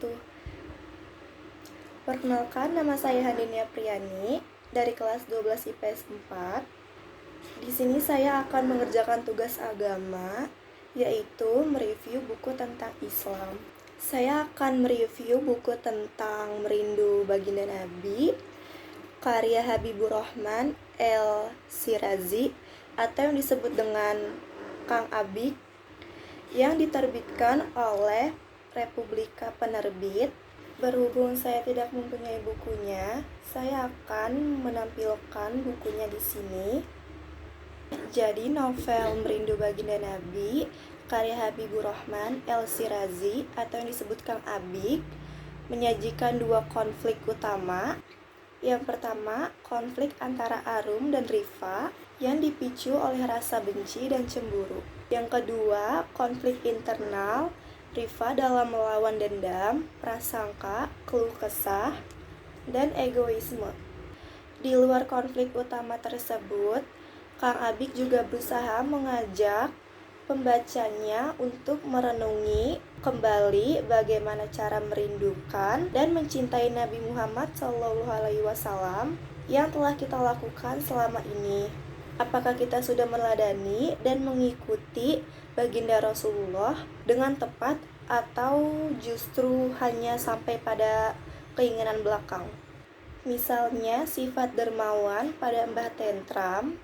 wabarakatuh. Perkenalkan, nama saya Handinia Priyani dari kelas 12 IPS 4. Di sini saya akan mengerjakan tugas agama, yaitu mereview buku tentang Islam. Saya akan mereview buku tentang Merindu Baginda Nabi, karya Habibur Rahman El-Shirazi atau yang disebut dengan Kang Abik, yang diterbitkan oleh Republika Penerbit. Berhubung saya tidak mempunyai bukunya, saya akan menampilkan bukunya di sini. Jadi novel Merindu Baginda Nabi karya Habibur Rahman El-Shirazi atau yang disebut Kang Abik menyajikan dua konflik utama. Yang pertama, konflik antara Arum dan Rifa yang dipicu oleh rasa benci dan cemburu. Yang kedua, konflik internal Rifa dalam melawan dendam, prasangka, keluh kesah, dan egoisme. Di luar konflik utama tersebut, Kang Abik juga berusaha mengajak pembacanya untuk merenungi kembali bagaimana cara merindukan dan mencintai Nabi Muhammad SAW yang telah kita lakukan selama ini. Apakah kita sudah meneladani dan mengikuti baginda Rasulullah dengan tepat atau justru hanya sampai pada keinginan belakang? Misalnya sifat dermawan pada Mbah Tentram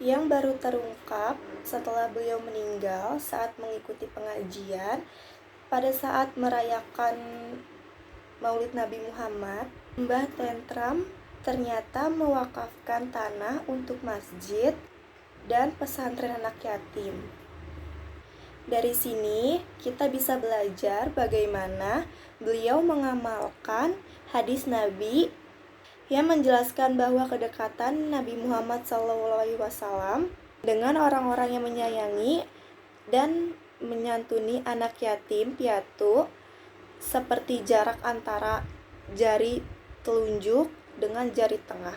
yang baru terungkap setelah beliau meninggal saat mengikuti pengajian pada saat merayakan Maulid Nabi Muhammad. Mbah Tentram ternyata mewakafkan tanah untuk masjid dan pesantren anak yatim. Dari sini kita bisa belajar bagaimana beliau mengamalkan hadis Nabi yang menjelaskan bahwa kedekatan Nabi Muhammad SAW dengan orang-orang yang menyayangi dan menyantuni anak yatim piatu seperti jarak antara jari telunjuk dengan jari tengah.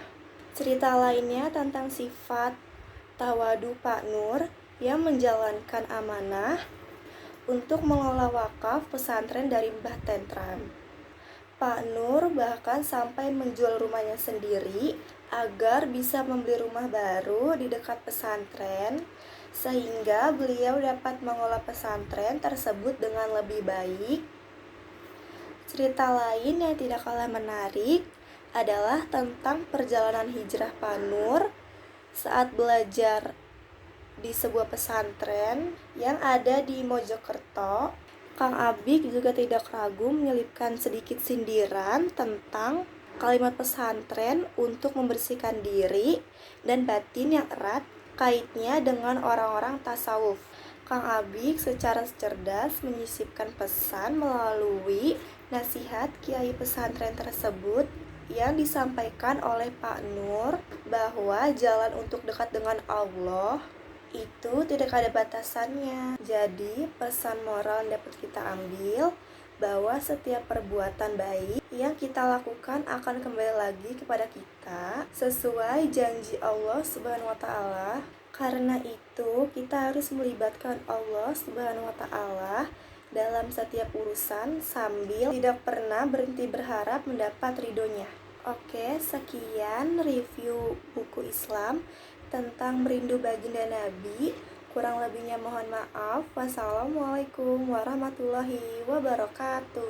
Cerita lainnya tentang sifat tawadu Pak Nur yang menjalankan amanah untuk mengelola wakaf pesantren dari Mbah Tentram. Pak Nur bahkan sampai menjual rumahnya sendiri agar bisa membeli rumah baru di dekat pesantren, sehingga beliau dapat mengelola pesantren tersebut dengan lebih baik. Cerita lain yang tidak kalah menarik adalah tentang perjalanan hijrah Pak Nur saat belajar di sebuah pesantren yang ada di Mojokerto. Kang Abik juga tidak ragu menyelipkan sedikit sindiran tentang kalimat pesantren untuk membersihkan diri dan batin yang erat kaitnya dengan orang-orang tasawuf. Kang Abik secara cerdas menyisipkan pesan melalui nasihat kiai pesantren tersebut yang disampaikan oleh Pak Nur bahwa jalan untuk dekat dengan Allah itu tidak ada batasannya. Jadi pesan moral yang dapat kita ambil bahwa setiap perbuatan baik yang kita lakukan akan kembali lagi kepada kita sesuai janji Allah Subhanahu wa taala. Karena itu kita harus melibatkan Allah Subhanahu wa taala dalam setiap urusan sambil tidak pernah berhenti berharap mendapat ridhonya. Oke, sekian review buku Islam tentang Merindu Baginda Nabi. Kurang lebihnya mohon maaf. Wassalamualaikum warahmatullahi wabarakatuh.